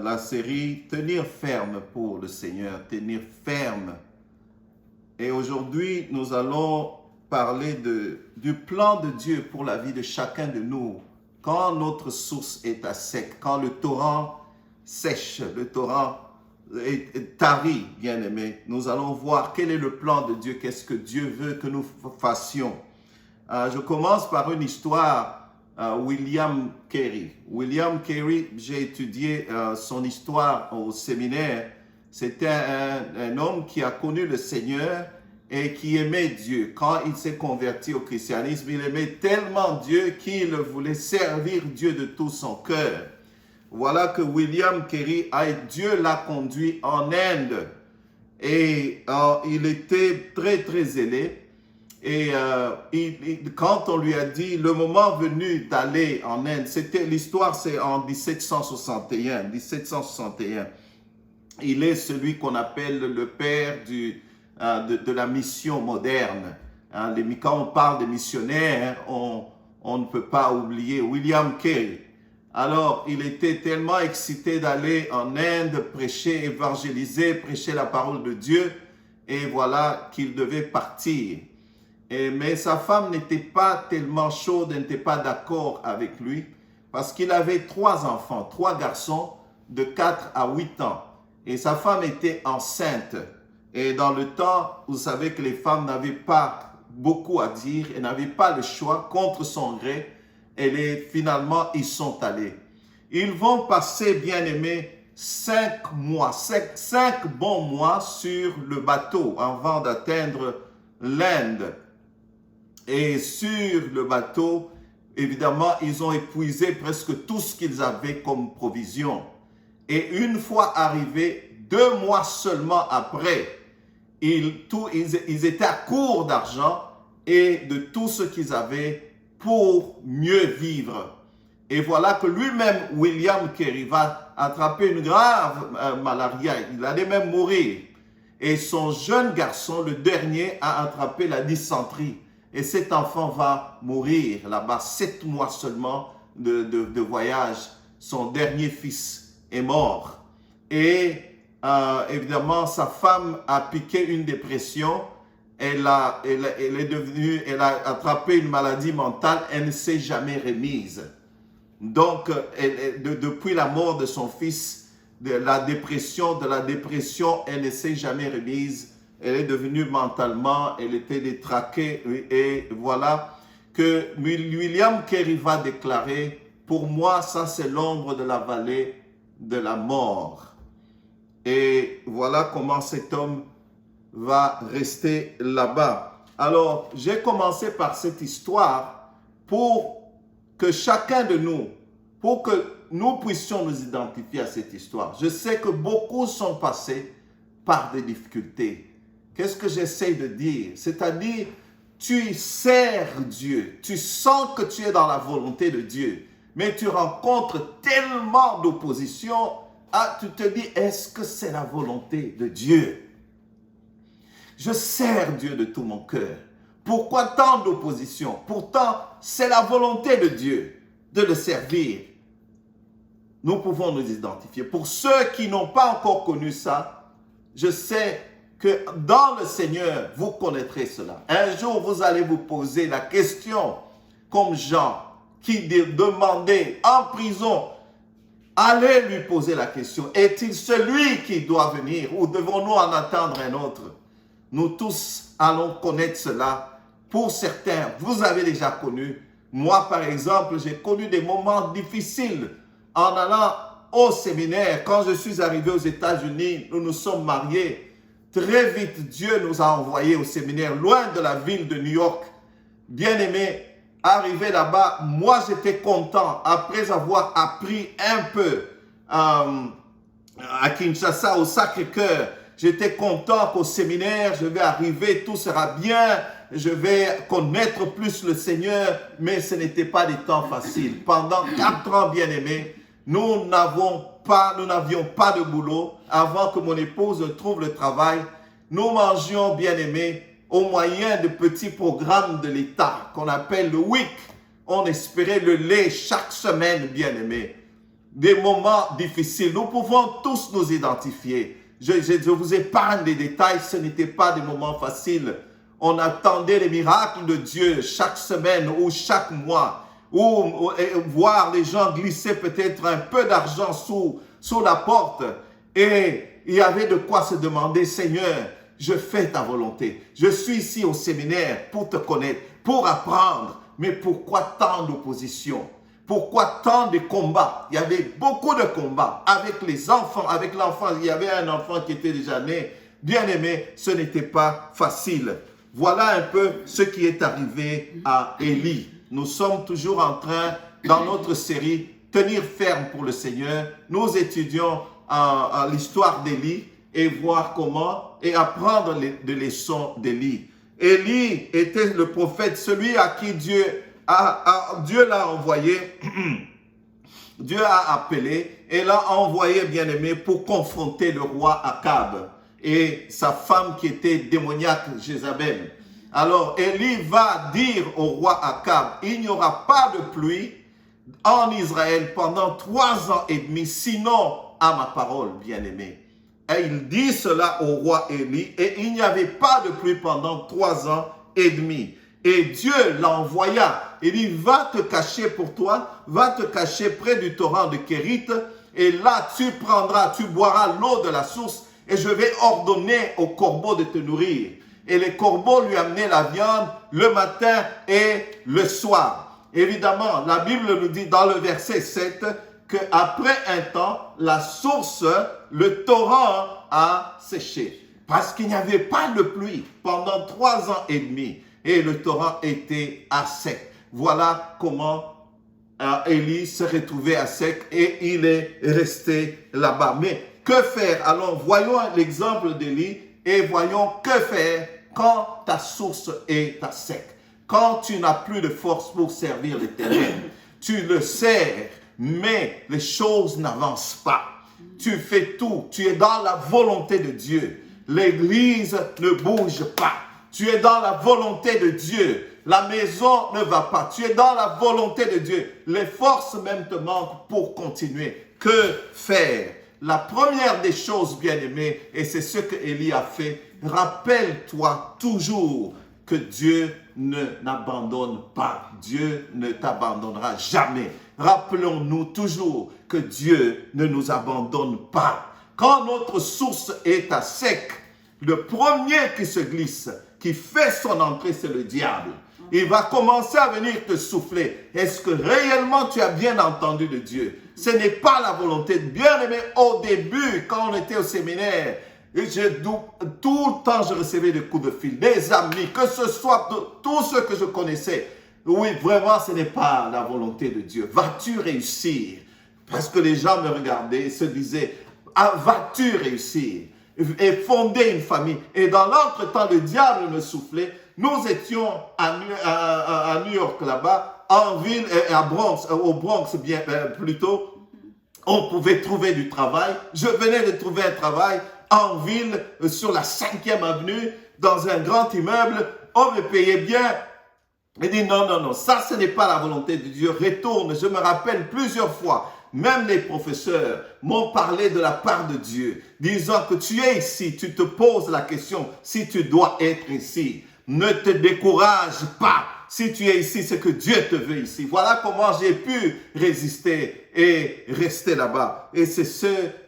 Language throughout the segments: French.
la série Tenir ferme pour le Seigneur, tenir ferme. Et aujourd'hui, nous allons parler du plan de Dieu pour la vie de chacun de nous. Quand notre source est à sec, quand le torrent sèche, le torrent est tari, bien-aimé, nous allons voir quel est le plan de Dieu, qu'est-ce que Dieu veut que nous fassions. Je commence par une histoire. William Carey. William Carey, j'ai étudié son histoire au séminaire. C'était un homme qui a connu le Seigneur et qui aimait Dieu. Quand il s'est converti au christianisme, il aimait tellement Dieu qu'il voulait servir Dieu de tout son cœur. Voilà que William Carey, Dieu l'a conduit en Inde. Et il était très, très zélé. Et quand on lui a dit le moment venu d'aller en Inde, l'histoire c'est en 1761. Il est celui qu'on appelle le père de la mission moderne. Quand on parle de missionnaires, on ne peut pas oublier William Carey. Alors, il était tellement excité d'aller en Inde, prêcher, évangéliser, prêcher la parole de Dieu, et voilà qu'il devait partir. Mais sa femme n'était pas tellement chaude, elle n'était pas d'accord avec lui parce qu'il avait 3 enfants, 3 garçons de 4 à 8 ans. Et sa femme était enceinte. Et dans le temps, vous savez que les femmes n'avaient pas beaucoup à dire, elles n'avaient pas le choix contre son gré. Et finalement, ils sont allés. Ils vont passer, bien aimés, 5 mois, 5 bons mois sur le bateau avant d'atteindre l'Inde. Et sur le bateau, évidemment, ils ont épuisé presque tout ce qu'ils avaient comme provision. Et une fois arrivés, 2 mois seulement après, ils étaient à court d'argent et de tout ce qu'ils avaient pour mieux vivre. Et voilà que lui-même, William Carey, va attraper une grave malaria. Il allait même mourir. Et son jeune garçon, le dernier, a attrapé la dysenterie. Et cet enfant va mourir là-bas, 7 mois seulement de voyage. Son dernier fils est mort. Et évidemment, sa femme a piqué une dépression. Elle a attrapé une maladie mentale. Elle ne s'est jamais remise. Donc, depuis la mort de son fils, de la dépression, elle ne s'est jamais remise. Elle est devenue mentalement, elle était détraquée. Et voilà que William Carey va déclarer, pour moi, ça c'est l'ombre de la vallée de la mort. Et voilà comment cet homme va rester là-bas. Alors, j'ai commencé par cette histoire pour que chacun de nous, pour que nous puissions nous identifier à cette histoire. Je sais que beaucoup sont passés par des difficultés. Qu'est-ce que j'essaie de dire? C'est-à-dire, tu sers Dieu, tu sens que tu es dans la volonté de Dieu, mais tu rencontres tellement d'opposition, tu te dis, est-ce que c'est la volonté de Dieu? Je sers Dieu de tout mon cœur. Pourquoi tant d'opposition? Pourtant, c'est la volonté de Dieu de le servir. Nous pouvons nous identifier. Pour ceux qui n'ont pas encore connu ça, je sais que dans le Seigneur, vous connaîtrez cela. Un jour, vous allez vous poser la question, comme Jean, qui demandait en prison, allez lui poser la question, est-il celui qui doit venir ou devons-nous en attendre un autre? Nous tous allons connaître cela. Pour certains, vous avez déjà connu. Moi, par exemple, j'ai connu des moments difficiles en allant au séminaire. Quand je suis arrivé aux États-Unis, nous nous sommes mariés. Très vite, Dieu nous a envoyés au séminaire, loin de la ville de New York. Bien-aimé, arrivé là-bas, moi j'étais content, après avoir appris un peu à Kinshasa, au Sacré-Cœur. J'étais content qu'au séminaire, je vais arriver, tout sera bien, je vais connaître plus le Seigneur, mais ce n'était pas des temps faciles. Pendant 4 ans, bien-aimé, nous n'avions pas de boulot avant que mon épouse trouve le travail. Nous mangions, bien-aimés, au moyen de petits programmes de l'État qu'on appelle le WIC. On espérait le lait chaque semaine, bien-aimés. des moments difficiles. Nous pouvons tous nous identifier. Je vous épargne les détails, ce n'était pas des moments faciles. On attendait les miracles de Dieu chaque semaine ou chaque mois, ou voir les gens glisser peut-être un peu d'argent sous la porte. Et il y avait de quoi se demander, Seigneur, je fais ta volonté. Je suis ici au séminaire pour te connaître, pour apprendre. Mais pourquoi tant d'opposition? Pourquoi tant de combats? Il y avait beaucoup de combats avec les enfants, avec l'enfant. Il y avait un enfant qui était déjà né. Bien aimé, ce n'était pas facile. Voilà un peu ce qui est arrivé à Élie. Nous sommes toujours en train, dans notre série, tenir ferme pour le Seigneur. Nous étudions l'histoire d'Élie et voir comment, et apprendre des leçons d'Élie. Élie était le prophète, celui à qui Dieu l'a envoyé, Dieu a appelé et l'a envoyé, bien-aimé, pour confronter le roi Akab et sa femme qui était démoniaque, Jézabel. Alors, Élie va dire au roi Akab, il n'y aura pas de pluie en Israël pendant 3 ans et demi, sinon à ma parole, bien-aimé. Et il dit cela au roi Élie, et il n'y avait pas de pluie pendant 3 ans et demi. Et Dieu l'envoya. Il dit, va te cacher pour toi, va te cacher près du torrent de Kérit, et là tu boiras l'eau de la source, et je vais ordonner aux corbeaux de te nourrir. Et les corbeaux lui amenaient la viande le matin et le soir. Évidemment, la Bible nous dit dans le verset 7 qu'après un temps, la source, le torrent a séché. Parce qu'il n'y avait pas de pluie pendant 3 ans et demi. Et le torrent était à sec. Voilà comment Élie se retrouvait à sec et il est resté là-bas. Mais que faire? Alors voyons l'exemple d'Élie et voyons que faire quand ta source est à sec. Quand tu n'as plus de force pour servir l'Éternel. Tu le sers, mais les choses n'avancent pas. Tu fais tout. Tu es dans la volonté de Dieu. L'église ne bouge pas. Tu es dans la volonté de Dieu. La maison ne va pas. Tu es dans la volonté de Dieu. Les forces même te manquent pour continuer. Que faire? La première des choses, bien-aimés, et c'est ce que Élie a fait, rappelle-toi toujours que Dieu n'abandonne pas. Dieu ne t'abandonnera jamais. Rappelons-nous toujours que Dieu ne nous abandonne pas. Quand notre source est à sec, le premier qui se glisse, qui fait son entrée, c'est le diable. Il va commencer à venir te souffler. Est-ce que réellement tu as bien entendu de Dieu? Ce n'est pas la volonté de bien-aimé. Au début, quand on était au séminaire, tout le temps je recevais des coups de fil, des amis, que ce soit de tous ceux que je connaissais. Oui, vraiment, ce n'est pas la volonté de Dieu. Vas-tu réussir? Parce que les gens me regardaient et se disaient, vas-tu réussir? Et fonder une famille. Et dans l'entretemps, le diable me soufflait. Nous étions à New York là-bas, en ville, au Bronx bien plutôt. On pouvait trouver du travail. Je venais de trouver un travail en ville, sur la 5e avenue, dans un grand immeuble. On me payait bien. Il dit non, ça ce n'est pas la volonté de Dieu. Retourne. Je me rappelle plusieurs fois. Même les professeurs m'ont parlé de la part de Dieu, disant que tu es ici, tu te poses la question si tu dois être ici. Ne te décourage pas. Si tu es ici, c'est que Dieu te veut ici. Voilà comment j'ai pu résister et rester là-bas. Et c'est ce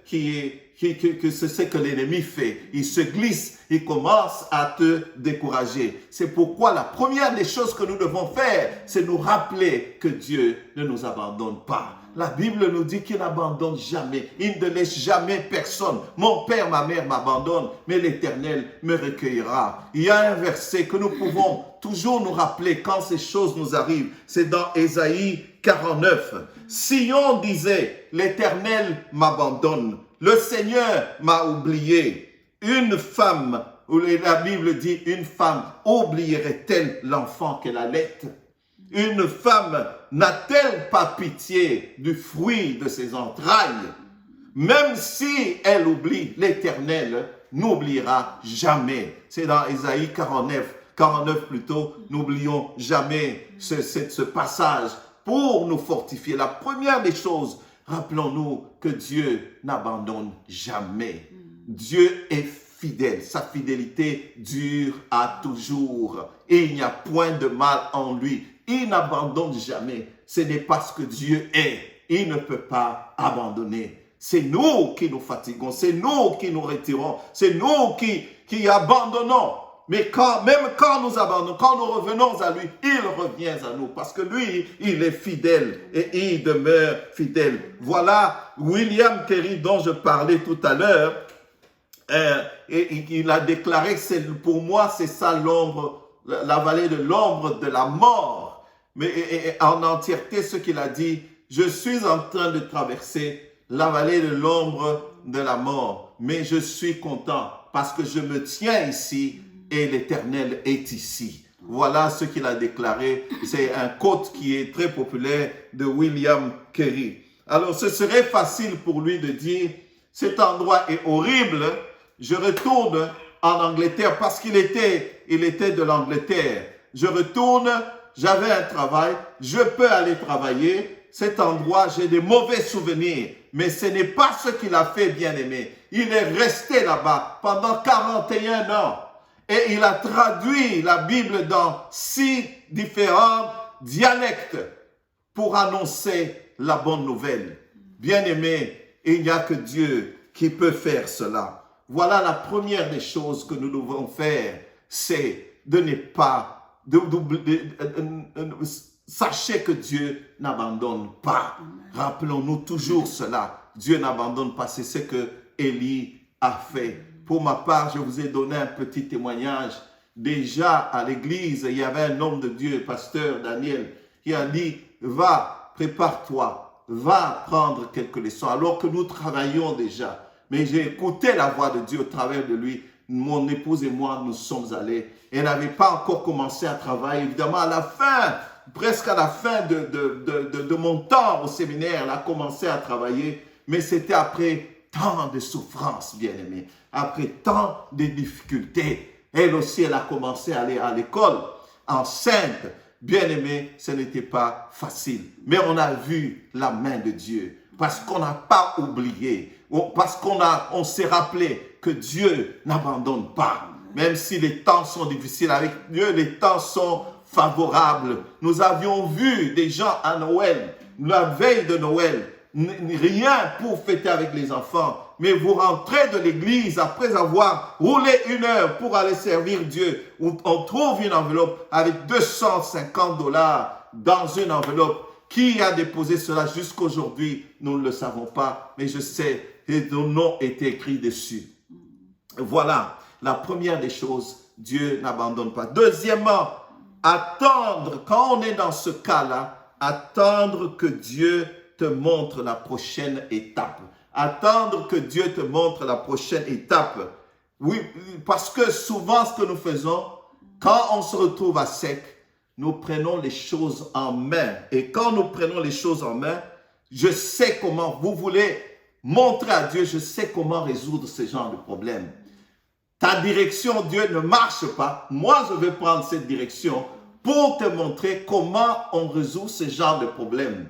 c'est ce que l'ennemi fait. Il se glisse, il commence à te décourager. C'est pourquoi la première des choses que nous devons faire, c'est nous rappeler que Dieu ne nous abandonne pas. La Bible nous dit qu'il n'abandonne jamais. Il ne laisse jamais personne. Mon père, ma mère m'abandonnent, mais l'Éternel me recueillera. Il y a un verset que nous pouvons toujours nous rappeler quand ces choses nous arrivent. C'est dans Ésaïe 49. Sion disait, l'Éternel m'abandonne. Le Seigneur m'a oublié. Une femme, ou la Bible dit, une femme oublierait-elle l'enfant qu'elle allait? Une femme n'a-t-elle pas pitié du fruit de ses entrailles? Même si elle oublie, l'Éternel n'oubliera jamais. C'est dans Ésaïe 49 plutôt. N'oublions jamais ce passage pour nous fortifier. La première des choses Rappelons-nous que Dieu n'abandonne jamais. Dieu est fidèle. Sa fidélité dure à toujours. Et il n'y a point de mal en lui. Il n'abandonne jamais. Ce n'est pas ce que Dieu est. Il ne peut pas abandonner. C'est nous qui nous fatiguons. C'est nous qui nous retirons. C'est nous qui abandonnons. Mais même quand nous abandonnons, quand nous revenons à lui, il revient à nous. Parce que lui, il est fidèle et il demeure fidèle. Voilà William Carey dont je parlais tout à l'heure. Et il a déclaré que pour moi, c'est ça l'ombre, la vallée de l'ombre de la mort. Mais en entièreté, ce qu'il a dit, je suis en train de traverser la vallée de l'ombre de la mort. Mais je suis content parce que je me tiens ici et l'Éternel est ici. Voilà ce qu'il a déclaré. C'est un quote qui est très populaire de William Carey. Alors, ce serait facile pour lui de dire, cet endroit est horrible, je retourne en Angleterre parce qu'il était de l'Angleterre. Je retourne, j'avais un travail, je peux aller travailler. Cet endroit, j'ai des mauvais souvenirs. Mais ce n'est pas ce qu'il a fait, bien-aimé. Il est resté là-bas pendant 41 ans. Et il a traduit la Bible dans 6 différents dialectes pour annoncer la bonne nouvelle. Bien-aimé, il n'y a que Dieu qui peut faire cela. Voilà la première des choses que nous devons faire, c'est de ne pas, sachez que Dieu n'abandonne pas. Rappelons-nous toujours cela. Dieu n'abandonne pas. C'est ce que Élie a fait. Pour ma part, je vous ai donné un petit témoignage. Déjà à l'église, il y avait un homme de Dieu, pasteur Daniel, qui a dit, va, prépare-toi, va prendre quelques leçons. Alors que nous travaillions déjà. Mais j'ai écouté la voix de Dieu au travers de lui. Mon épouse et moi, nous sommes allés. Elle n'avait pas encore commencé à travailler. Évidemment, à la fin, presque à la fin de mon temps au séminaire, elle a commencé à travailler. Mais c'était après tant de souffrances, bien-aimés. Après tant de difficultés. Elle aussi, elle a commencé à aller à l'école, enceinte. Bien-aimés, ce n'était pas facile. Mais on a vu la main de Dieu. Parce qu'on n'a pas oublié. Parce qu'on s'est rappelé que Dieu n'abandonne pas. Même si les temps sont difficiles, avec Dieu, les temps sont favorables. Nous avions vu des gens à Noël, la veille de Noël, rien pour fêter avec les enfants. Mais vous rentrez de l'église après avoir roulé 1 heure pour aller servir Dieu. On trouve une enveloppe avec $250 dans une enveloppe. Qui a déposé cela jusqu'aujourd'hui? Nous ne le savons pas, mais je sais que nos noms étaient écrits dessus. Voilà, la première des choses, Dieu n'abandonne pas. Deuxièmement, attendre, quand on est dans ce cas-là, attendre que Dieu te montre la prochaine étape. Attendre que Dieu te montre la prochaine étape. Oui, parce que souvent ce que nous faisons, quand on se retrouve à sec, nous prenons les choses en main. Et quand nous prenons les choses en main, je sais comment, vous voulez montrer à Dieu, je sais comment résoudre ce genre de problème. Ta direction, Dieu, ne marche pas. Moi, je vais prendre cette direction pour te montrer comment on résout ce genre de problème.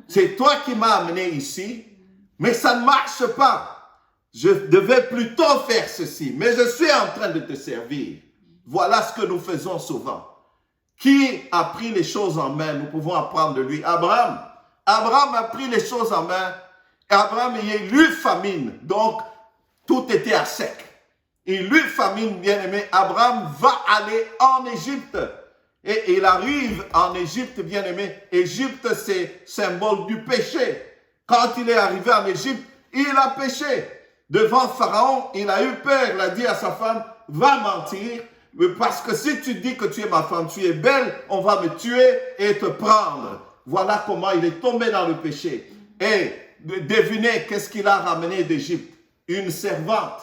C'est toi qui m'as amené ici, mais ça ne marche pas. Je devais plutôt faire ceci, mais je suis en train de te servir. Voilà ce que nous faisons souvent. Qui a pris les choses en main? Nous pouvons apprendre de lui. Abraham. Abraham a pris les choses en main. Abraham, il y a eu famine. Donc, tout était à sec. Il eut famine, bien-aimé. Abraham va aller en Égypte. Et il arrive en Égypte, bien-aimé. Égypte, c'est symbole du péché. Quand il est arrivé en Égypte, il a péché. Devant Pharaon, il a eu peur. Il a dit à sa femme, va mentir. Parce que si tu dis que tu es ma femme, tu es belle, on va me tuer et te prendre. Voilà comment il est tombé dans le péché. Et devinez qu'est-ce qu'il a ramené d'Égypte? Une servante.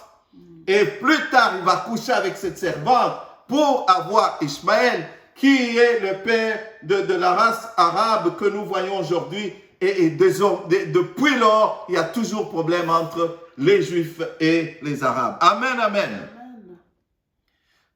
Et plus tard, il va coucher avec cette servante pour avoir Ishmaël, qui est le père de la race arabe que nous voyons aujourd'hui. Et depuis lors, il y a toujours problème entre les Juifs et les Arabes. Amen, amen.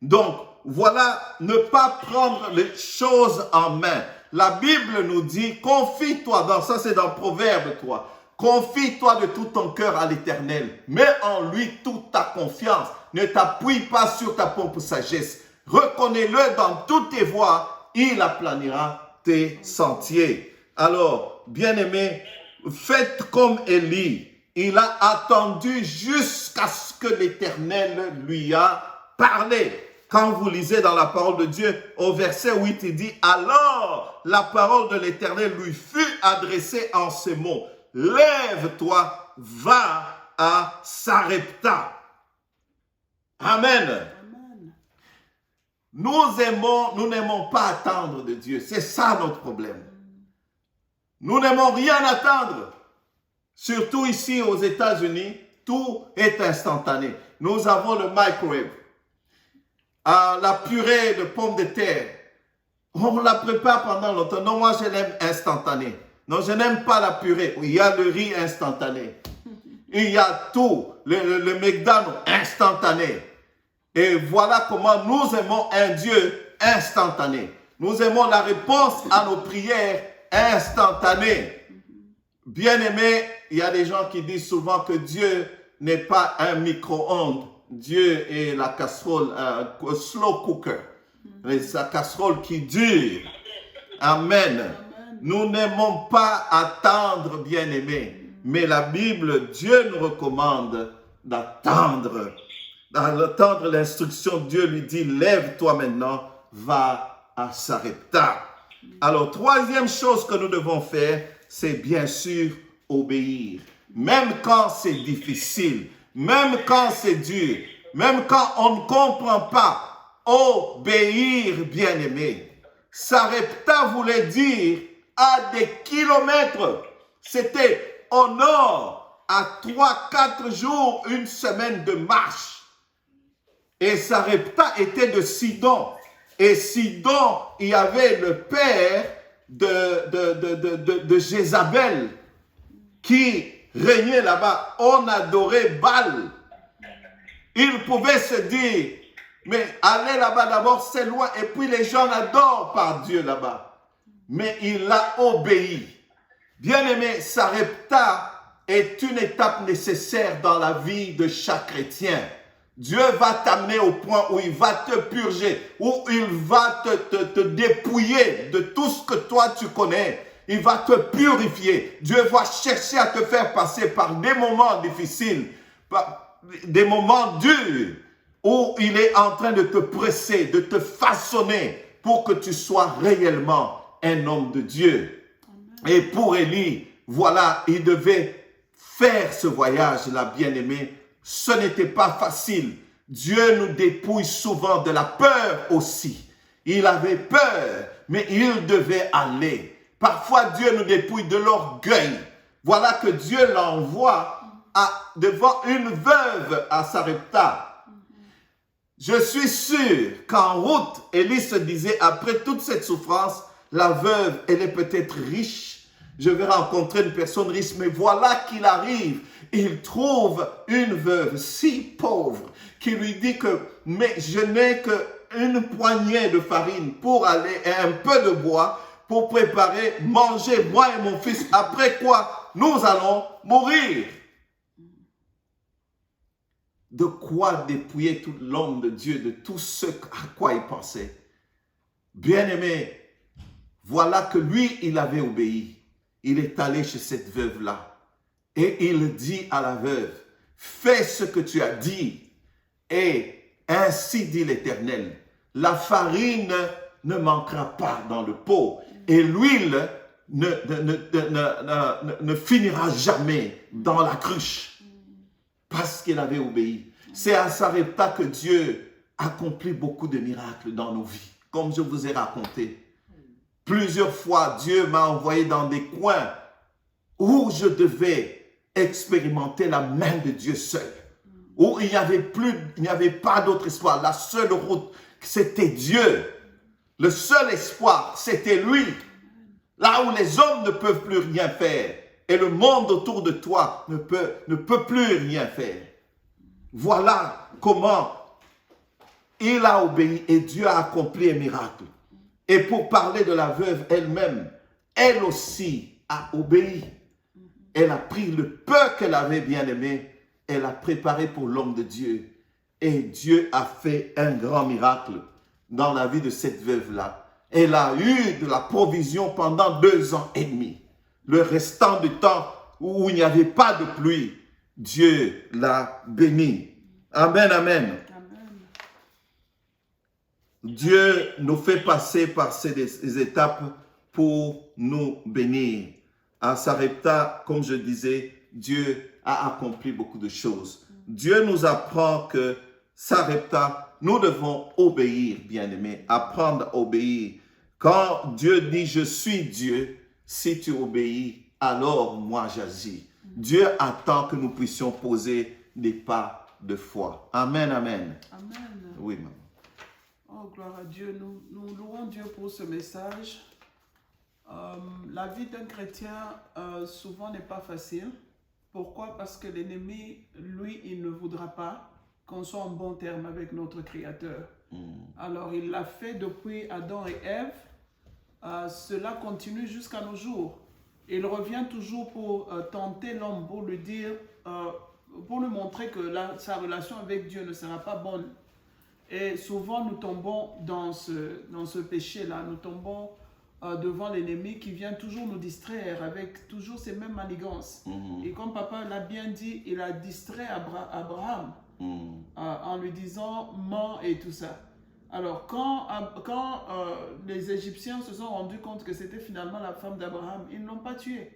Donc, voilà, ne pas prendre les choses en main. La Bible nous dit, confie-toi, ça c'est dans Proverbe 3, Confie-toi de tout ton cœur à l'Éternel. Mets en lui toute ta confiance. Ne t'appuie pas sur ta propre sagesse. Reconnais-le dans toutes tes voies. Il aplanira tes sentiers. Alors, bien-aimés, faites comme Élie. Il a attendu jusqu'à ce que l'Éternel lui a parlé. Quand vous lisez dans la parole de Dieu, au verset 8, il dit, « Alors, la parole de l'Éternel lui fut adressée en ces mots. Lève-toi, va à Sarepta. » Amen. Amen. Nous n'aimons pas attendre de Dieu. C'est ça notre problème. Nous n'aimons rien attendre. Surtout ici aux États-Unis, tout est instantané. Nous avons le microwave. La purée de pommes de terre. On la prépare pendant longtemps. Non, moi je l'aime instantané. Non, je n'aime pas la purée. Il y a le riz instantané. Il y a tout. Le McDonald's instantané. Et voilà comment nous aimons un Dieu instantané. Nous aimons la réponse à nos prières instantanée. Bien-aimé, il y a des gens qui disent souvent que Dieu n'est pas un micro-ondes. Dieu est la casserole, un slow cooker. La casserole qui dure. Amen. Nous n'aimons pas attendre, bien-aimé. Mais la Bible, Dieu nous recommande d'attendre. D'attendre l'instruction. Dieu lui dit, lève-toi maintenant, va à Sarepta. Alors, troisième chose que nous devons faire, c'est bien sûr obéir. Même quand c'est difficile, même quand c'est dur, même quand on ne comprend pas, obéir, bien-aimé. Sarepta voulait dire à des kilomètres. C'était au nord, à 3-4 jours, une semaine de marche. Et Sarepta était de Sidon. Et Sidon, il y avait le père de Jézabel qui régnait là-bas. On adorait Baal. Il pouvait se dire, mais aller là-bas d'abord, c'est loin. Et puis les gens adorent par Dieu là-bas. Mais il a obéi. Bien-aimé, Sarepta est une étape nécessaire dans la vie de chaque chrétien. Dieu va t'amener au point où il va te purger, où il va te dépouiller de tout ce que toi tu connais. Il va te purifier. Dieu va chercher à te faire passer par des moments difficiles, par des moments durs, où il est en train de te presser, de te façonner pour que tu sois réellement un homme de Dieu. Amen. Et pour Élie, voilà, il devait faire ce voyage-là, bien-aimé. Ce n'était pas facile. Dieu nous dépouille souvent de la peur aussi. Il avait peur, mais il devait aller. Parfois, Dieu nous dépouille de l'orgueil. Voilà que Dieu l'envoie devant une veuve à Sarepta. Je suis sûr qu'en route, Élie se disait, après toute cette souffrance, la veuve, elle est peut-être riche. Je vais rencontrer une personne riche, mais voilà qu'il arrive. Il trouve une veuve si pauvre qui lui dit que « mais je n'ai qu'une poignée de farine pour aller et un peu de bois pour préparer, manger moi et mon fils, après quoi nous allons mourir. » De quoi dépouiller tout l'homme de Dieu de tout ce à quoi il pensait. Bien-aimé, voilà que lui, il avait obéi. Il est allé chez cette veuve-là. Et il dit à la veuve, fais ce que tu as dit. Et ainsi dit l'Éternel, la farine ne manquera pas dans le pot. Et l'huile ne finira jamais dans la cruche. Parce qu'il avait obéi. C'est à Sarepta que Dieu accomplit beaucoup de miracles dans nos vies. Comme je vous ai raconté. Plusieurs fois, Dieu m'a envoyé dans des coins où je devais expérimenter la main de Dieu seul. Où il n'y avait pas d'autre espoir. La seule route, c'était Dieu. Le seul espoir, c'était lui. Là où les hommes ne peuvent plus rien faire. Et le monde autour de toi ne peut plus rien faire. Voilà comment il a obéi et Dieu a accompli un miracle. Et pour parler de la veuve elle-même, elle aussi a obéi. Elle a pris le peu qu'elle avait bien aimé, elle a préparé pour l'homme de Dieu. Et Dieu a fait un grand miracle dans la vie de cette veuve-là. Elle a eu de la provision pendant 2 ans et demi. Le restant du temps où il n'y avait pas de pluie, Dieu l'a bénie. Amen, amen. Dieu nous fait passer par ces étapes pour nous bénir. À Sarepta, comme je disais, Dieu a accompli beaucoup de choses. Dieu nous apprend que Sarepta, nous devons obéir, bien-aimés, apprendre à obéir. Quand Dieu dit « Je suis Dieu », si tu obéis, alors moi j'agis. Dieu attend que nous puissions poser des pas de foi. Amen, amen. Amen. Oui, maman. Oh, gloire à Dieu. Nous louons Dieu pour ce message. La vie d'un chrétien, souvent, n'est pas facile. Pourquoi? Parce que l'ennemi, lui, il ne voudra pas qu'on soit en bon terme avec notre Créateur. Alors, il l'a fait depuis Adam et Ève. Cela continue jusqu'à nos jours. Il revient toujours pour tenter l'homme, pour lui dire, pour lui montrer que sa relation avec Dieu ne sera pas bonne. Et souvent, nous tombons dans ce péché-là. Nous tombons devant l'ennemi qui vient toujours nous distraire avec toujours ces mêmes manigances. Et comme papa l'a bien dit, il a distrait Abraham en lui disant « mens » et tout ça. Alors, quand les Égyptiens se sont rendus compte que c'était finalement la femme d'Abraham, ils ne l'ont pas tuée.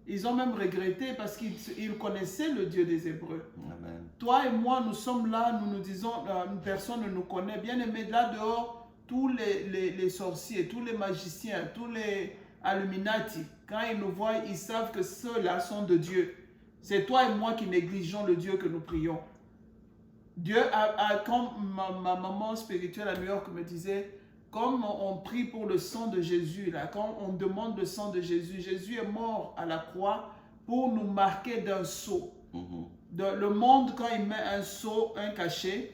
Ils ont même regretté parce qu'ils connaissaient le Dieu des Hébreux. Amen. Toi et moi, nous sommes là, nous nous disons, personne ne nous connaît. Bien aimé, là dehors, tous les sorciers, tous les magiciens, tous les Illuminati, quand ils nous voient, ils savent que ceux-là sont de Dieu. C'est toi et moi qui négligeons le Dieu que nous prions. Dieu quand ma maman spirituelle à New York me disait, comme on prie pour le sang de Jésus, là, quand on demande le sang de Jésus, Jésus est mort à la croix pour nous marquer d'un sceau. Le monde, quand il met un sceau, un cachet,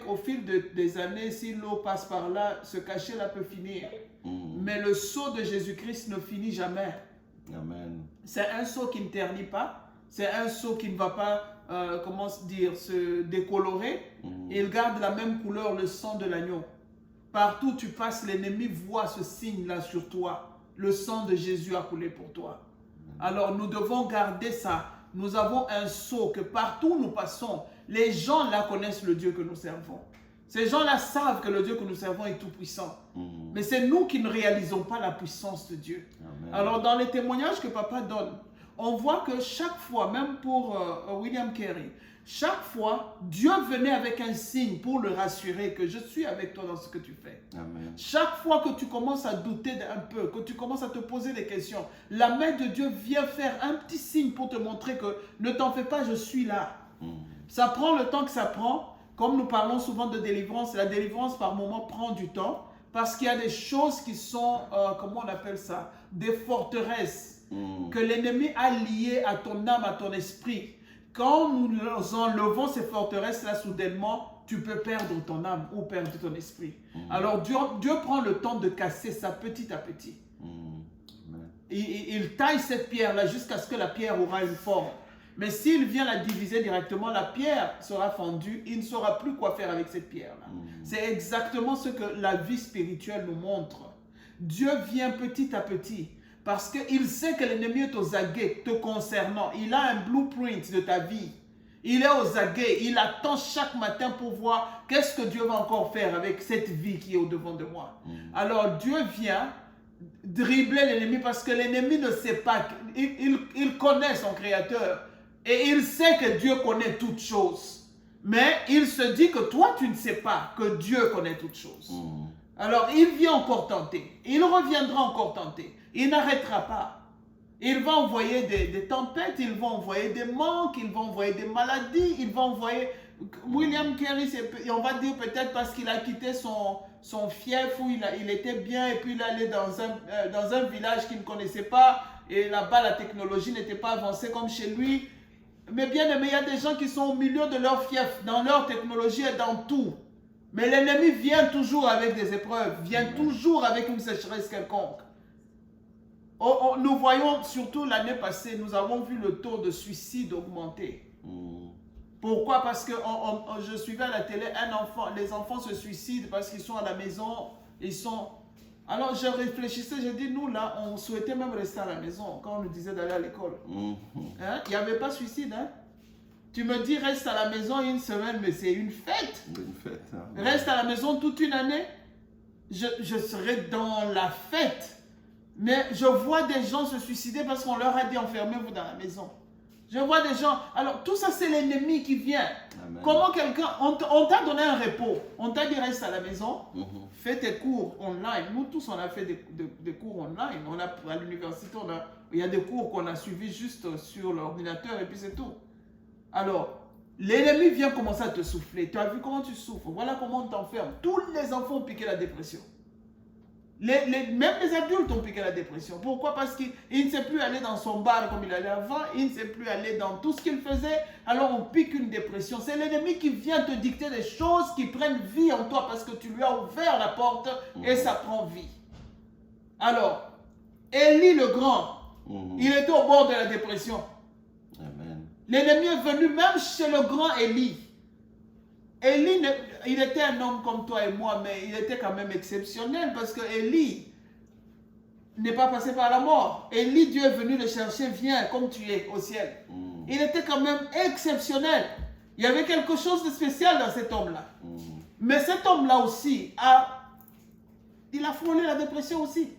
au fil des années, si l'eau passe par là, ce cachet-là peut finir. Mais le sceau de Jésus-Christ ne finit jamais. Amen. C'est un sceau qui ne ternit pas. C'est un sceau qui ne va pas, se décolorer. Il garde la même couleur, le sang de l'agneau. Partout où tu passes, l'ennemi voit ce signe-là sur toi. Le sang de Jésus a coulé pour toi. Alors nous devons garder ça. Nous avons un sceau que partout où nous passons, les gens là connaissent le Dieu que nous servons. Ces gens-là savent que le Dieu que nous servons est tout puissant. Mais c'est nous qui ne réalisons pas la puissance de Dieu. Amen. Alors dans les témoignages que papa donne, on voit que chaque fois, même pour William Carey, chaque fois, Dieu venait avec un signe pour le rassurer que je suis avec toi dans ce que tu fais. Amen. Chaque fois que tu commences à douter un peu, que tu commences à te poser des questions, la main de Dieu vient faire un petit signe pour te montrer que ne t'en fais pas, je suis là. Ça prend le temps que ça prend. Comme nous parlons souvent de délivrance, la délivrance par moment prend du temps parce qu'il y a des choses qui sont, comment on appelle ça, des forteresses que l'ennemi a liées à ton âme, à ton esprit. Quand nous enlevons ces forteresses-là soudainement, tu peux perdre ton âme ou perdre ton esprit. Alors Dieu prend le temps de casser ça petit à petit. Il taille cette pierre-là jusqu'à ce que la pierre aura une forme. Mais s'il vient la diviser directement, la pierre sera fendue, il ne saura plus quoi faire avec cette pierre-là. C'est exactement ce que la vie spirituelle nous montre. Dieu vient petit à petit. Parce qu'il sait que l'ennemi est aux aguets te concernant. Il a un blueprint de ta vie. Il est aux aguets. Il attend chaque matin pour voir qu'est-ce que Dieu va encore faire avec cette vie qui est au-devant de moi. Alors Dieu vient dribbler l'ennemi parce que l'ennemi ne sait pas. Il connaît son Créateur. Et il sait que Dieu connaît toutes choses. Mais il se dit que toi, tu ne sais pas que Dieu connaît toutes choses. Alors il vient encore tenter. Il reviendra encore tenter. Il n'arrêtera pas. Il va envoyer des tempêtes, il va envoyer des manques, il va envoyer des maladies, il va envoyer... William Carey, on va dire peut-être parce qu'il a quitté son fief où il était bien et puis il allait dans un village qu'il ne connaissait pas et là-bas la technologie n'était pas avancée comme chez lui. Mais bien aimé, il y a des gens qui sont au milieu de leur fief, dans leur technologie et dans tout. Mais l'ennemi vient toujours avec des épreuves, vient toujours avec une sécheresse quelconque. Nous voyons, surtout l'année passée, nous avons vu le taux de suicide augmenter. Pourquoi? Parce que je suivais à la télé, les enfants se suicident parce qu'ils sont à la maison, Alors je réfléchissais, j'ai dit, nous là, on souhaitait même rester à la maison quand on nous disait d'aller à l'école. Hein? Il n'y avait pas de suicide. Hein? Tu me dis, reste à la maison une semaine, mais c'est une fête. Une fête. Hein. Reste à la maison toute une année. Je serai dans la fête. Mais je vois des gens se suicider parce qu'on leur a dit, enfermez-vous dans la maison. Je vois des gens... Alors, tout ça, c'est l'ennemi qui vient. Amen. Comment quelqu'un... On t'a donné un repos. On t'a dit, reste à la maison. Fais tes cours online. Nous tous, on a fait des cours online. À l'université, il y a des cours qu'on a suivis juste sur l'ordinateur et puis c'est tout. Alors, l'ennemi vient commencer à te souffler. Tu as vu comment tu souffres. Voilà comment on t'enferme. Tous les enfants ont piqué la dépression. Même les adultes ont piqué la dépression. Pourquoi? Parce qu'il ne sait plus aller dans son bar comme il allait avant. Il ne sait plus aller dans tout ce qu'il faisait. Alors on pique une dépression. C'est l'ennemi qui vient te dicter des choses qui prennent vie en toi parce que tu lui as ouvert la porte et ça prend vie. Alors, Élie le grand, il était au bord de la dépression. Amen. L'ennemi est venu même chez le grand Élie. Élie, il était un homme comme toi et moi, mais il était quand même exceptionnel parce que Élie n'est pas passé par la mort. Élie, Dieu est venu le chercher, viens comme tu es au ciel. Il était quand même exceptionnel. Il y avait quelque chose de spécial dans cet homme-là. Mais cet homme-là aussi, il a frôlé la dépression aussi.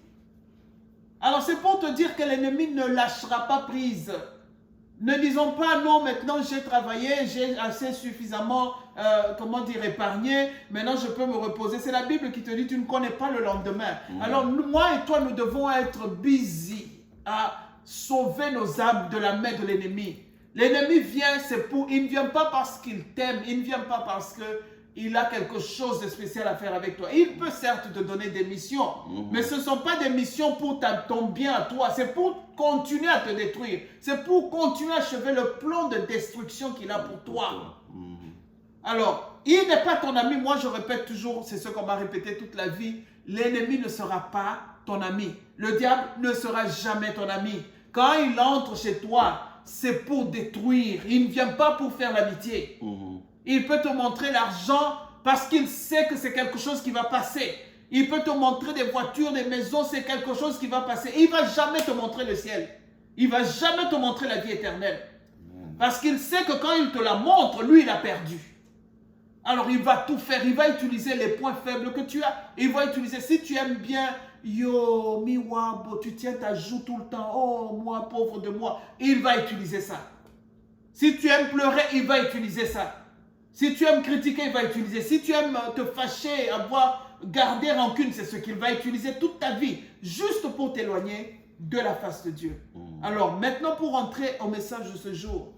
Alors c'est pour te dire que l'ennemi ne lâchera pas prise. Ne disons pas, non, maintenant j'ai travaillé, j'ai assez suffisamment, épargné, maintenant je peux me reposer. C'est la Bible qui te dit, tu ne connais pas le lendemain. Alors moi et toi, nous devons être busy à sauver nos âmes de la main de l'ennemi. L'ennemi vient, il ne vient pas parce qu'il t'aime, il ne vient pas parce qu'il a quelque chose de spécial à faire avec toi. Il peut certes te donner des missions, mais ce ne sont pas des missions pour ton bien à toi, c'est pour continuer à te détruire. C'est pour continuer à achever le plan de destruction qu'il a pour toi. Alors, il n'est pas ton ami. Moi, je répète toujours, c'est ce qu'on m'a répété toute la vie. L'ennemi ne sera pas ton ami. Le diable ne sera jamais ton ami. Quand il entre chez toi, c'est pour détruire. Il ne vient pas pour faire l'amitié. Il peut te montrer l'argent parce qu'il sait que c'est quelque chose qui va passer. Il peut te montrer des voitures, des maisons, c'est quelque chose qui va passer. Il ne va jamais te montrer le ciel. Il ne va jamais te montrer la vie éternelle. Parce qu'il sait que quand il te la montre, lui, il a perdu. Alors, il va tout faire. Il va utiliser les points faibles que tu as. Il va utiliser, si tu aimes bien, yo, miwabo, tu tiens ta joue tout le temps. Oh, moi, pauvre de moi. Il va utiliser ça. Si tu aimes pleurer, il va utiliser ça. Si tu aimes critiquer, il va utiliser. Si tu aimes te fâcher, garder rancune, c'est ce qu'il va utiliser toute ta vie, juste pour t'éloigner de la face de Dieu. Alors, maintenant, pour entrer au message de ce jour,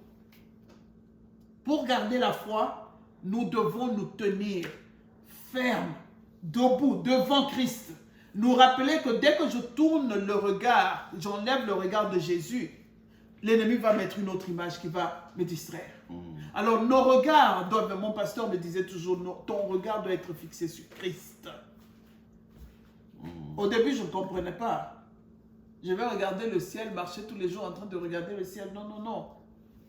pour garder la foi, nous devons nous tenir fermes, debout, devant Christ. Nous rappeler que dès que je tourne le regard, j'enlève le regard de Jésus, l'ennemi va mettre une autre image qui va me distraire. Alors nos regards doivent, mon pasteur me disait toujours, ton regard doit être fixé sur Christ. Au début, je ne comprenais pas. Je vais regarder le ciel, marcher tous les jours en train de regarder le ciel. Non, non, non.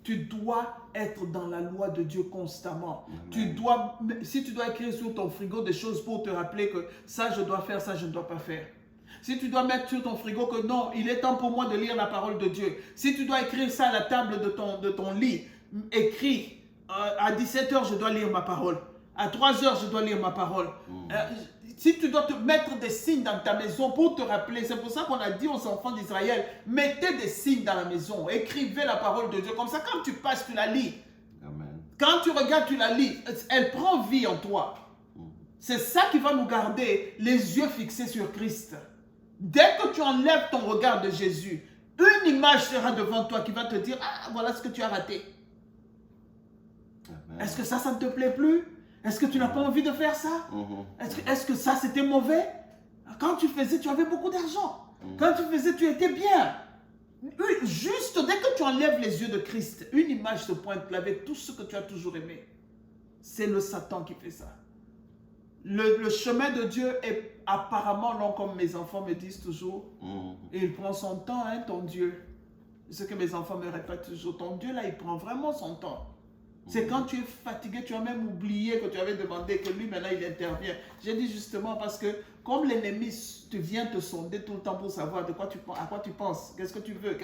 Tu dois être dans la loi de Dieu constamment. Si tu dois écrire sur ton frigo des choses pour te rappeler que ça, je dois faire, ça, je ne dois pas faire. Si tu dois mettre sur ton frigo que non, il est temps pour moi de lire la parole de Dieu. Si tu dois écrire ça à la table de ton lit, écris, à 17h, je dois lire ma parole. À 3h, je dois lire ma parole. Si tu dois te mettre des signes dans ta maison pour te rappeler, c'est pour ça qu'on a dit aux enfants d'Israël, mettez des signes dans la maison, écrivez la parole de Dieu. Comme ça, quand tu passes, tu la lis. Amen. Quand tu regardes, tu la lis. Elle prend vie en toi. C'est ça qui va nous garder les yeux fixés sur Christ. Dès que tu enlèves ton regard de Jésus, une image sera devant toi qui va te dire, ah, voilà ce que tu as raté. Est-ce que ça ne te plaît plus? Est-ce que tu n'as pas envie de faire ça? Est-ce que ça, c'était mauvais? Quand tu faisais, tu avais beaucoup d'argent. Quand tu faisais, tu étais bien. Juste dès que tu enlèves les yeux de Christ, une image se pointe avec tout ce que tu as toujours aimé. C'est le Satan qui fait ça. Le chemin de Dieu est apparemment long, comme mes enfants me disent toujours. Et il prend son temps, hein, ton Dieu. Ce que mes enfants me répètent toujours. Ton Dieu, là, il prend vraiment son temps. C'est quand tu es fatigué, tu as même oublié que tu avais demandé que lui, maintenant, il intervient. J'ai dit justement parce que comme l'ennemi vient te sonder tout le temps pour savoir à quoi tu penses, qu'est-ce que tu veux,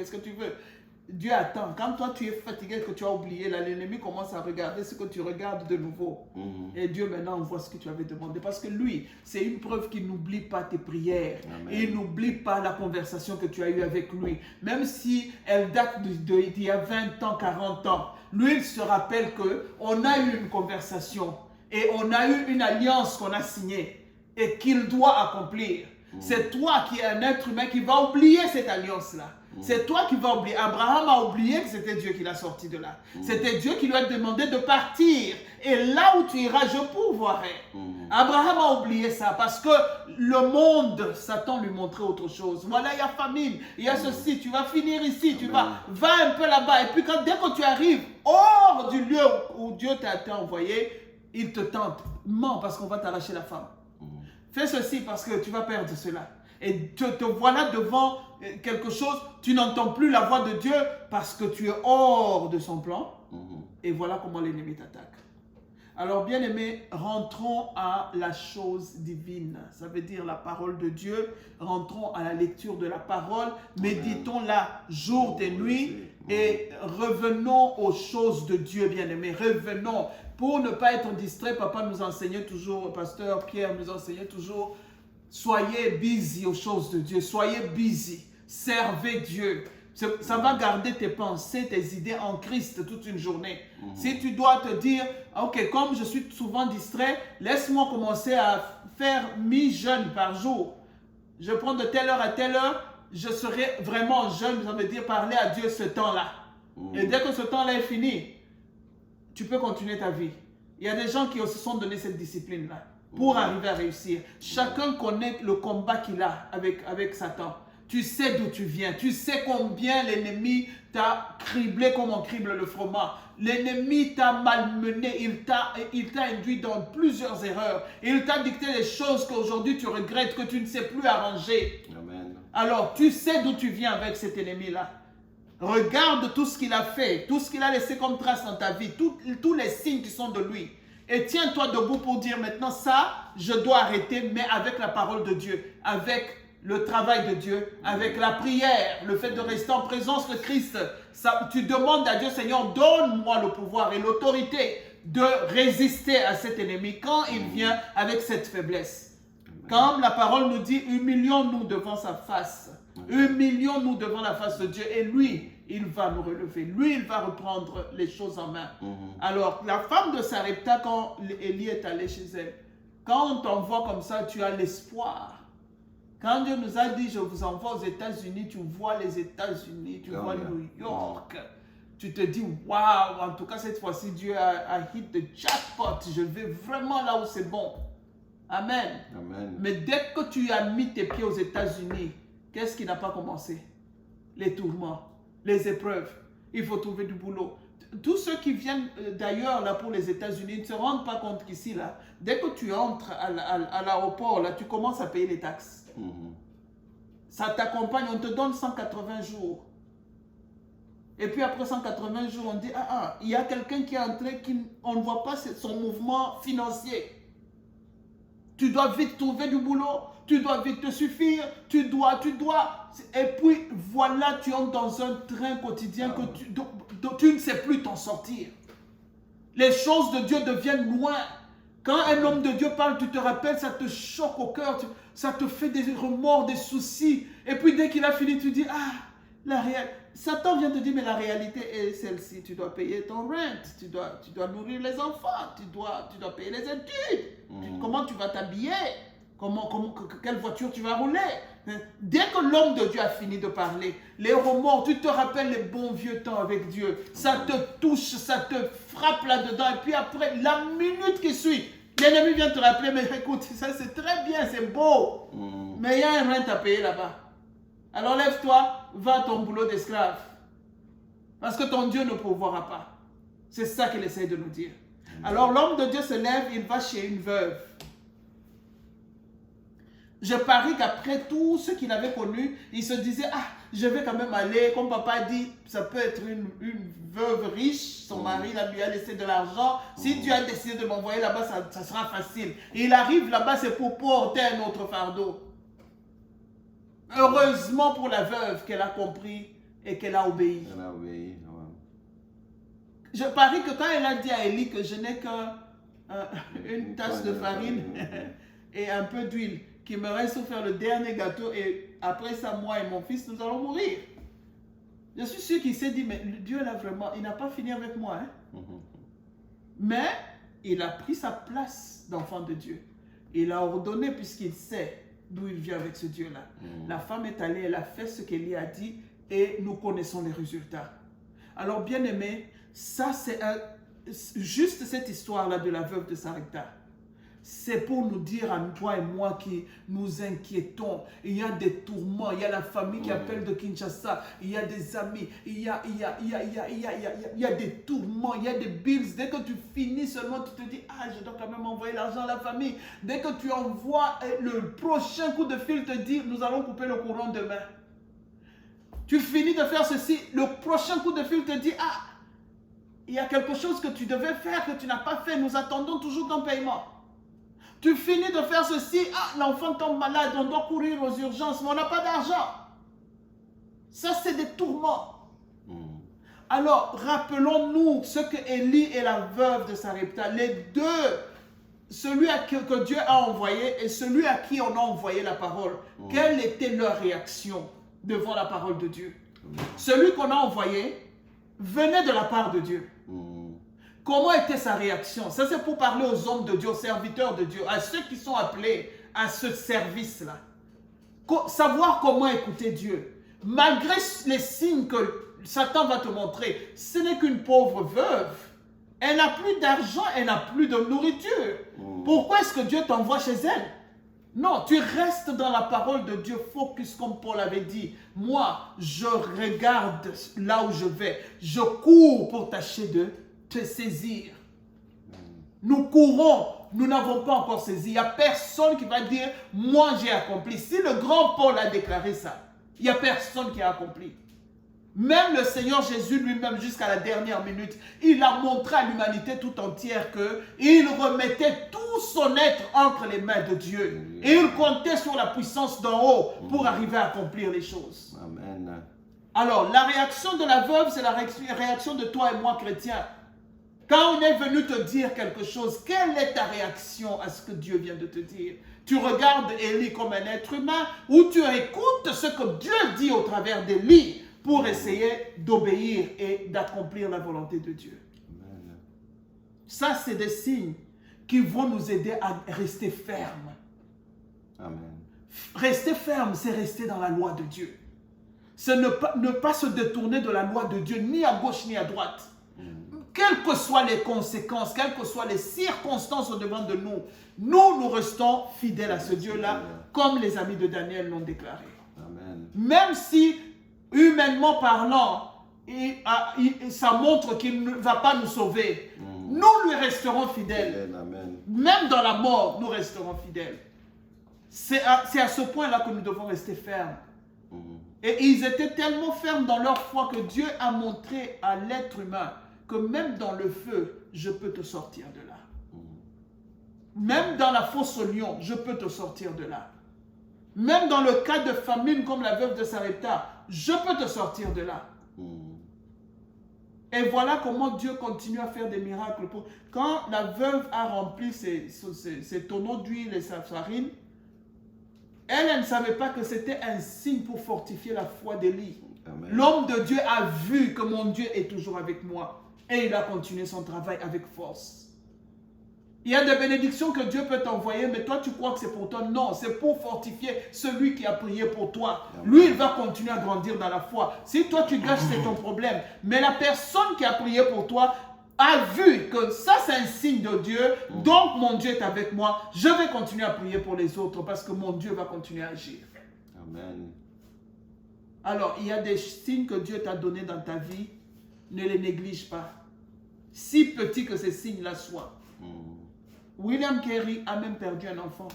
Dieu attend. Quand toi, tu es fatigué, que tu as oublié, là, l'ennemi commence à regarder ce que tu regardes de nouveau. Et Dieu, maintenant, voit ce que tu avais demandé. Parce que lui, c'est une preuve qu'il n'oublie pas tes prières. Amen. Et il n'oublie pas la conversation que tu as eue avec lui. Même si elle date d'il y a 20 ans, 40 ans. Lui, il se rappelle qu'on a eu une conversation. Et on a eu une alliance qu'on a signée. Et qu'il doit accomplir. C'est toi qui es un être humain qui va oublier cette alliance-là. C'est toi qui vas oublier. Abraham a oublié que c'était Dieu qui l'a sorti de là. C'était Dieu qui lui a demandé de partir. Et là où tu iras, je pourvoirai. Abraham a oublié ça parce que le monde, Satan lui montrait autre chose. Voilà, il y a famine, il y a ceci, tu vas finir ici, va un peu là-bas. Et puis dès que tu arrives hors du lieu où Dieu t'a envoyé, il te tente. Mens parce qu'on va t'arracher la femme. Fais ceci parce que tu vas perdre cela. Et te voilà devant quelque chose, tu n'entends plus la voix de Dieu parce que tu es hors de son plan. Et voilà comment l'ennemi t'attaque. Alors bien aimés, rentrons à la chose divine. Ça veut dire la parole de Dieu. Rentrons à la lecture de la parole. Méditons-la jour et nuit. Et revenons aux choses de Dieu, bien aimés. Revenons. Pour ne pas être distrait, papa nous enseignait toujours, pasteur Pierre nous enseignait toujours, soyez busy aux choses de Dieu, soyez busy, servez Dieu. Ça va garder tes pensées, tes idées en Christ toute une journée. Si tu dois te dire, ok, comme je suis souvent distrait, laisse-moi commencer à faire 1000 jeûnes par jour. Je prends de telle heure à telle heure, je serai vraiment jeune, ça veut dire parler à Dieu ce temps-là. Et dès que ce temps-là est fini, tu peux continuer ta vie. Il y a des gens qui se sont donné cette discipline-là pour arriver à réussir. Chacun connaît le combat qu'il a avec Satan. Tu sais d'où tu viens. Tu sais combien l'ennemi t'a criblé comme on crible le froment. L'ennemi t'a malmené. Il t'a induit dans plusieurs erreurs. Il t'a dicté des choses qu'aujourd'hui tu regrettes, que tu ne sais plus arranger. Amen. Alors, tu sais d'où tu viens avec cet ennemi-là. Regarde tout ce qu'il a fait, tout ce qu'il a laissé comme trace dans ta vie, tous les signes qui sont de lui. Et tiens-toi debout pour dire maintenant ça, je dois arrêter, mais avec la parole de Dieu, avec le travail de Dieu, avec la prière, le fait de rester en présence de Christ. Ça, tu demandes à Dieu, Seigneur, donne-moi le pouvoir et l'autorité de résister à cet ennemi quand il vient avec cette faiblesse. Comme la parole nous dit, humilions-nous devant sa face. Humilions-nous devant la face de Dieu et lui, il va nous relever. Lui, il va reprendre les choses en main. Alors, la femme de Sarepta, quand Élie est allé chez elle, quand on t'envoie comme ça, tu as l'espoir. Quand Dieu nous a dit, je vous envoie aux États-Unis, tu vois les États-Unis, tu vois New York. Tu te dis, waouh, en tout cas, cette fois-ci, Dieu a hit the jackpot. Je vais vraiment là où c'est bon. Amen. Amen. Mais dès que tu as mis tes pieds aux États-Unis, qu'est-ce qui n'a pas commencé? Les tourments, les épreuves. Il faut trouver du boulot. Tous ceux qui viennent d'ailleurs là pour les États-Unis ne se rendent pas compte qu'ici, là, dès que tu entres à l'aéroport, là, tu commences à payer les taxes. Ça t'accompagne, on te donne 180 jours. Et puis après 180 jours, on dit, il y a quelqu'un qui est entré, on ne voit pas son mouvement financier. Tu dois vite trouver du boulot, tu dois vite te suffire, tu dois. Et puis voilà, tu entres dans un train quotidien dont tu ne sais plus t'en sortir. Les choses de Dieu deviennent loin. Quand un homme de Dieu parle, tu te rappelles, ça te choque au cœur, ça te fait des remords, des soucis. Et puis dès qu'il a fini, tu dis, la réalité. Satan vient te dire, mais la réalité est celle-ci. Tu dois payer ton rent, tu dois nourrir les enfants, tu dois payer les études. Comment tu vas t'habiller? Quelle voiture tu vas rouler? Dès que l'homme de Dieu a fini de parler, les remords, tu te rappelles les bons vieux temps avec Dieu. Ça te touche, ça te frappe là-dedans. Et puis après, la minute qui suit, l'ennemi vient te rappeler, mais écoute, ça c'est très bien, c'est beau. Mais il y a un rent à payer là-bas. Alors lève-toi, va à ton boulot d'esclave. Parce que ton Dieu ne pourvoira pas. C'est ça qu'il essaie de nous dire. Alors l'homme de Dieu se lève, il va chez une veuve. Je parie qu'après tout ce qu'il avait connu, il se disait, ah, je vais quand même aller, comme papa a dit, ça peut être une veuve riche, son mari là, lui a laissé de l'argent, si Dieu a décidé de m'envoyer là-bas, ça sera facile. Et il arrive là-bas, c'est pour porter un autre fardeau. Heureusement pour la veuve qu'elle a compris et qu'elle a obéi. Elle a obéi, ouais. Je parie que quand elle a dit à Élie que je n'ai qu'une tasse de farine et un peu d'huile, qu'il me reste pour faire le dernier gâteau et après ça, moi et mon fils, nous allons mourir. Je suis sûr qu'il s'est dit, mais Dieu là vraiment, il n'a pas fini avec moi. Hein? Mais il a pris sa place d'enfant de Dieu. Il a ordonné puisqu'il sait d'où il vient avec ce Dieu-là. La femme est allée, elle a fait ce qu'Élie a dit et nous connaissons les résultats. Alors bien aimé, ça c'est juste cette histoire-là de la veuve de Sarepta. C'est pour nous dire à toi et moi qui nous inquiétons. Il y a des tourments, il y a la famille qui appelle de Kinshasa, il y a des amis, il y a des tourments, il y a des bills. Dès que tu finis seulement, tu te dis, ah, je dois quand même envoyer l'argent à la famille. Dès que tu envoies le prochain coup de fil, te dit, nous allons couper le courant demain. Tu finis de faire ceci, le prochain coup de fil te dit, ah, il y a quelque chose que tu devais faire, que tu n'as pas fait, nous attendons toujours ton paiement. Tu finis de faire ceci, ah, l'enfant tombe malade, on doit courir aux urgences, mais on n'a pas d'argent. Ça, c'est des tourments. Alors, rappelons-nous ce que Élie et la veuve de Sarepta, les deux, celui que Dieu a envoyé et celui à qui on a envoyé la parole, quelle était leur réaction devant la parole de Dieu? Celui qu'on a envoyé venait de la part de Dieu. Comment était sa réaction? Ça, c'est pour parler aux hommes de Dieu, aux serviteurs de Dieu, à ceux qui sont appelés à ce service-là. Savoir comment écouter Dieu. Malgré les signes que Satan va te montrer, ce n'est qu'une pauvre veuve. Elle n'a plus d'argent, elle n'a plus de nourriture. Pourquoi est-ce que Dieu t'envoie chez elle? Non, tu restes dans la parole de Dieu, focus comme Paul avait dit. Moi, je regarde là où je vais. Je cours pour tâcher de te saisir. Nous courons, nous n'avons pas encore saisi. Il n'y a personne qui va dire, moi j'ai accompli. Si le grand Paul a déclaré ça, il n'y a personne qui a accompli. Même le Seigneur Jésus lui-même, jusqu'à la dernière minute, il a montré à l'humanité tout entière qu'il remettait tout son être entre les mains de Dieu. Et il comptait sur la puissance d'en haut pour arriver à accomplir les choses. Amen. Alors, la réaction de la veuve, c'est la réaction de toi et moi, chrétiens. Quand on est venu te dire quelque chose, quelle est ta réaction à ce que Dieu vient de te dire? Tu regardes Élie comme un être humain ou tu écoutes ce que Dieu dit au travers d'Élie pour essayer d'obéir et d'accomplir la volonté de Dieu? Amen. Ça, c'est des signes qui vont nous aider à rester fermes. Amen. Rester ferme, c'est rester dans la loi de Dieu. C'est ne pas se détourner de la loi de Dieu, ni à gauche ni à droite. Quelles que soient les conséquences, quelles que soient les circonstances au-devant de nous, nous restons fidèles à ce Dieu-là, comme les amis de Daniel l'ont déclaré. Amen. Même si, humainement parlant, ça montre qu'il ne va pas nous sauver, nous lui resterons fidèles. Amen. Même dans la mort, nous resterons fidèles. C'est à ce point-là que nous devons rester fermes. Et ils étaient tellement fermes dans leur foi que Dieu a montré à l'être humain que même dans le feu, je peux te sortir de là. Même dans la fosse au lion, je peux te sortir de là. Même dans le cas de famine comme la veuve de Sarepta, je peux te sortir de là. Et voilà comment Dieu continue à faire des miracles. Quand la veuve a rempli ses tonneaux d'huile et sa farine, elle ne savait pas que c'était un signe pour fortifier la foi d'Élie. L'homme de Dieu a vu que mon Dieu est toujours avec moi. Et il a continué son travail avec force. Il y a des bénédictions que Dieu peut t'envoyer, mais toi tu crois que c'est pour toi. Non, c'est pour fortifier celui qui a prié pour toi. Lui, il va continuer à grandir dans la foi. Si toi tu gâches, c'est ton problème. Mais la personne qui a prié pour toi a vu que ça c'est un signe de Dieu. Donc mon Dieu est avec moi. Je vais continuer à prier pour les autres parce que mon Dieu va continuer à agir. Amen. Alors, il y a des signes que Dieu t'a donnés dans ta vie. Ne les néglige pas. Si petit que ces signes-là soient. William Carey a même perdu un enfant.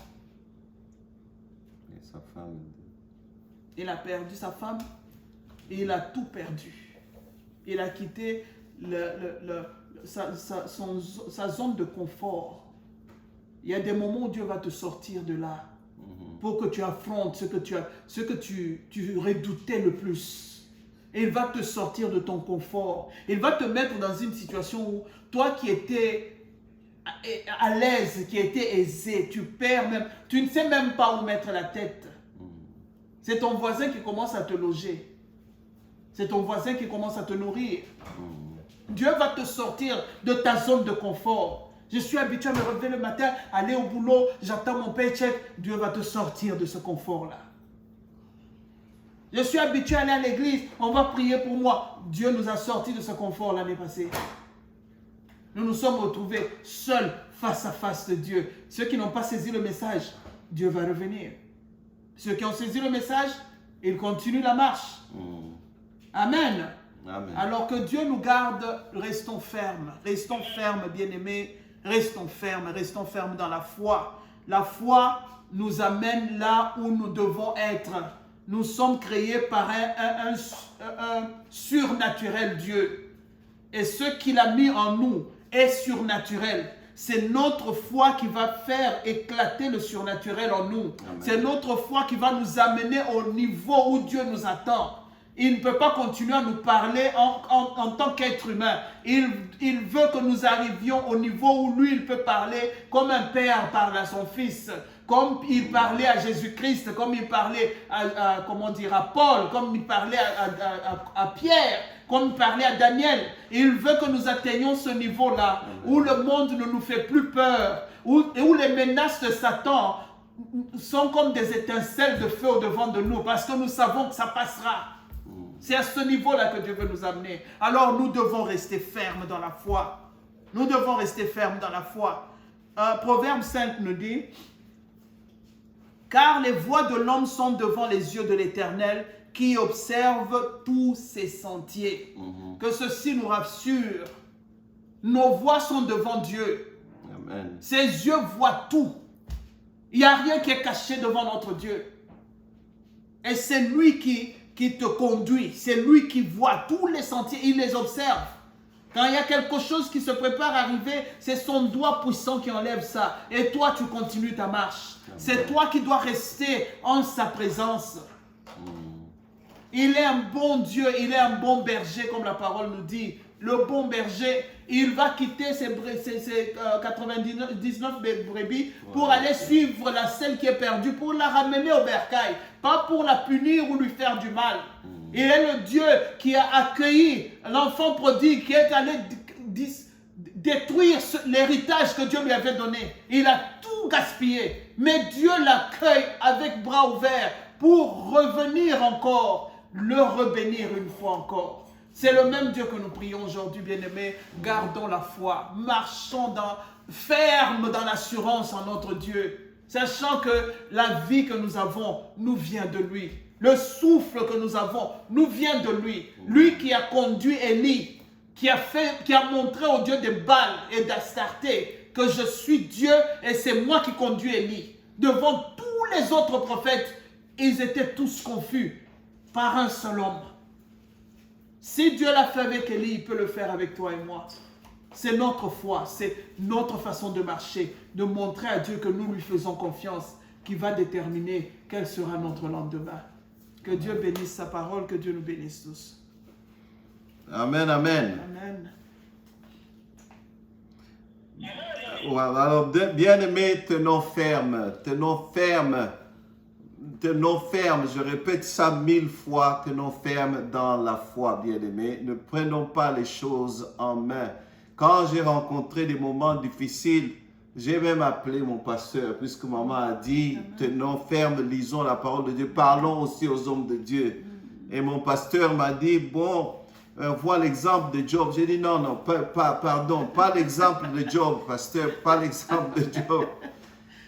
Et sa femme. Il a perdu sa femme et il a tout perdu. Il a quitté sa zone de confort. Il y a des moments où Dieu va te sortir de là pour que tu affrontes ce que tu redoutais le plus. Et il va te sortir de ton confort. Il va te mettre dans une situation où toi qui étais à l'aise, qui était aisé, tu perds même, tu ne sais même pas où mettre la tête. C'est ton voisin qui commence à te loger. C'est ton voisin qui commence à te nourrir. Dieu va te sortir de ta zone de confort. Je suis habitué à me réveiller le matin, aller au boulot, j'attends mon paycheck. Dieu va te sortir de ce confort-là. Je suis habitué à aller à l'église, on va prier pour moi. Dieu nous a sortis de ce confort l'année passée. Nous nous sommes retrouvés seuls face à face de Dieu. Ceux qui n'ont pas saisi le message, Dieu va revenir. Ceux qui ont saisi le message, ils continuent la marche. Amen. Amen. Alors que Dieu nous garde, restons fermes, bien-aimés, restons fermes dans la foi. La foi nous amène là où nous devons être. Nous sommes créés par un surnaturel Dieu. Et ce qu'il a mis en nous est surnaturel. C'est notre foi qui va faire éclater le surnaturel en nous. C'est notre foi qui va nous amener au niveau où Dieu nous attend. Il ne peut pas continuer à nous parler en tant qu'être humain. Il veut que nous arrivions au niveau où lui, il peut parler comme un père parle à son fils. Comme il parlait à Jésus-Christ, comme il parlait à Paul, comme il parlait à Pierre, comme il parlait à Daniel. Il veut que nous atteignions ce niveau-là, où le monde ne nous fait plus peur, où les menaces de Satan sont comme des étincelles de feu au-devant de nous, parce que nous savons que ça passera. C'est à ce niveau-là que Dieu veut nous amener. Alors nous devons rester fermes dans la foi. Nous devons rester fermes dans la foi. Proverbe 5 nous dit: car les voies de l'homme sont devant les yeux de l'Éternel, qui observe tous ses sentiers. Que ceci nous rassure. Nos voies sont devant Dieu. Amen. Ses yeux voient tout. Il n'y a rien qui est caché devant notre Dieu. Et c'est lui qui te conduit. C'est lui qui voit tous les sentiers. Il les observe. Quand il y a quelque chose qui se prépare à arriver, c'est son doigt puissant qui enlève ça. Et toi, tu continues ta marche. C'est toi qui dois rester en sa présence. Il est un bon Dieu, il est un bon berger, comme la parole nous dit. Le bon berger, il va quitter ses 99 brebis pour aller suivre celle qui est perdue, pour la ramener au bercail, pas pour la punir ou lui faire du mal. Il est le Dieu qui a accueilli l'enfant prodigue, qui est allé détruire l'héritage que Dieu lui avait donné. Il a tout gaspillé. Mais Dieu l'accueille avec bras ouverts pour revenir encore, le rebénir une fois encore. C'est le même Dieu que nous prions aujourd'hui, bien-aimés. Gardons la foi, marchons ferme dans l'assurance en notre Dieu, sachant que la vie que nous avons nous vient de lui. Le souffle que nous avons nous vient de lui. Lui qui a conduit Élie, qui a montré au Dieu de Baal et d'Astarté que je suis Dieu et c'est moi qui conduis Élie. Devant tous les autres prophètes, ils étaient tous confus par un seul homme. Si Dieu l'a fait avec Élie, il peut le faire avec toi et moi. C'est notre foi, c'est notre façon de marcher, de montrer à Dieu que nous lui faisons confiance, qui va déterminer quel sera notre lendemain. Que Dieu bénisse sa parole, que Dieu nous bénisse tous. Amen, amen. Amen. Alors, bien-aimés, tenons ferme, je répète ça 1000 fois, tenons ferme dans la foi, bien-aimés. Ne prenons pas les choses en main. Quand j'ai rencontré des moments difficiles, j'ai même appelé mon pasteur, puisque maman a dit, tenons ferme, lisons la parole de Dieu, parlons aussi aux hommes de Dieu. Et mon pasteur m'a dit, bon, vois l'exemple de Job. J'ai dit, non, pas l'exemple de Job, pasteur, pas l'exemple de Job.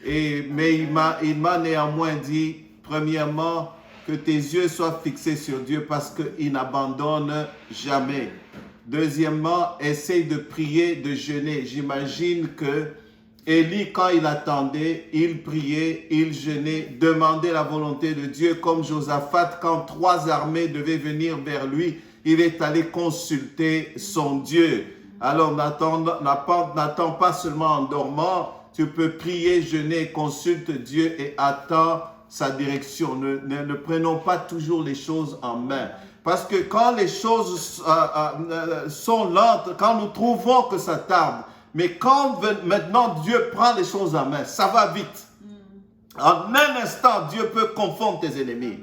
Mais il m'a néanmoins dit, premièrement, que tes yeux soient fixés sur Dieu parce qu'il n'abandonne jamais. Deuxièmement, essaye de prier, de jeûner. J'imagine que Élie, quand il attendait, il priait, il jeûnait, demandait la volonté de Dieu, comme Josaphat, quand 3 armées devaient venir vers lui, il est allé consulter son Dieu. Alors n'attends pas seulement en dormant, tu peux prier, jeûner, consulte Dieu et attends sa direction. Ne prenons pas toujours les choses en main. Parce que quand les choses sont lentes, quand nous trouvons que ça tarde, mais quand maintenant Dieu prend les choses en main, ça va vite. En un instant, Dieu peut confondre tes ennemis.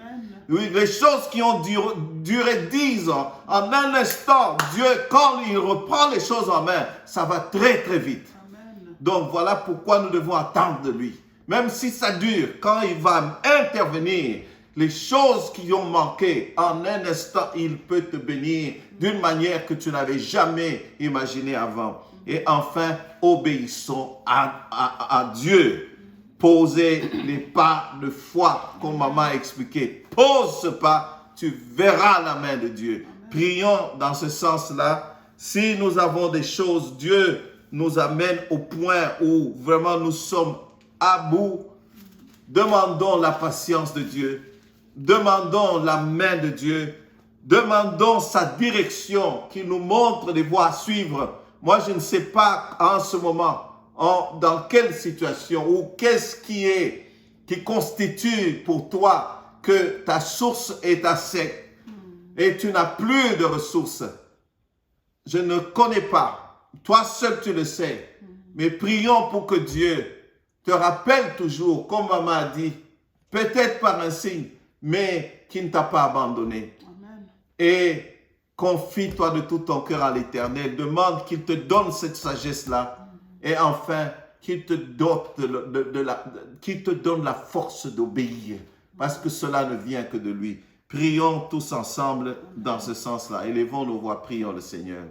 Oui, les choses qui ont duré 10 ans, en un instant, Dieu, quand il reprend les choses en main, ça va très très vite. Amen. Donc voilà pourquoi nous devons attendre de lui. Même si ça dure, quand il va intervenir, les choses qui ont manqué, en un instant, il peut te bénir d'une manière que tu n'avais jamais imaginé avant. Et enfin, obéissons à Dieu. Posez les pas de foi, comme maman a expliqué. Pose ce pas, tu verras la main de Dieu. Prions dans ce sens-là. Si nous avons des choses, Dieu nous amène au point où vraiment nous sommes à bout. Demandons la patience de Dieu. Demandons la main de Dieu. Demandons sa direction, qu'il nous montre les voies à suivre. Moi, je ne sais pas en ce moment, dans quelle situation ou qu'est-ce qui constitue pour toi que ta source est à sec et tu n'as plus de ressources. Je ne connais pas. Toi seul, tu le sais. Mais prions pour que Dieu te rappelle toujours, comme maman a dit, peut-être par un signe, mais qui ne t'a pas abandonné. Amen. Et confie-toi de tout ton cœur à l'Éternel. Demande qu'il te donne cette sagesse-là. Et enfin, qu'il te donne la force d'obéir. Parce que cela ne vient que de lui. Prions tous ensemble dans ce sens-là. Élevons nos voix, prions le Seigneur.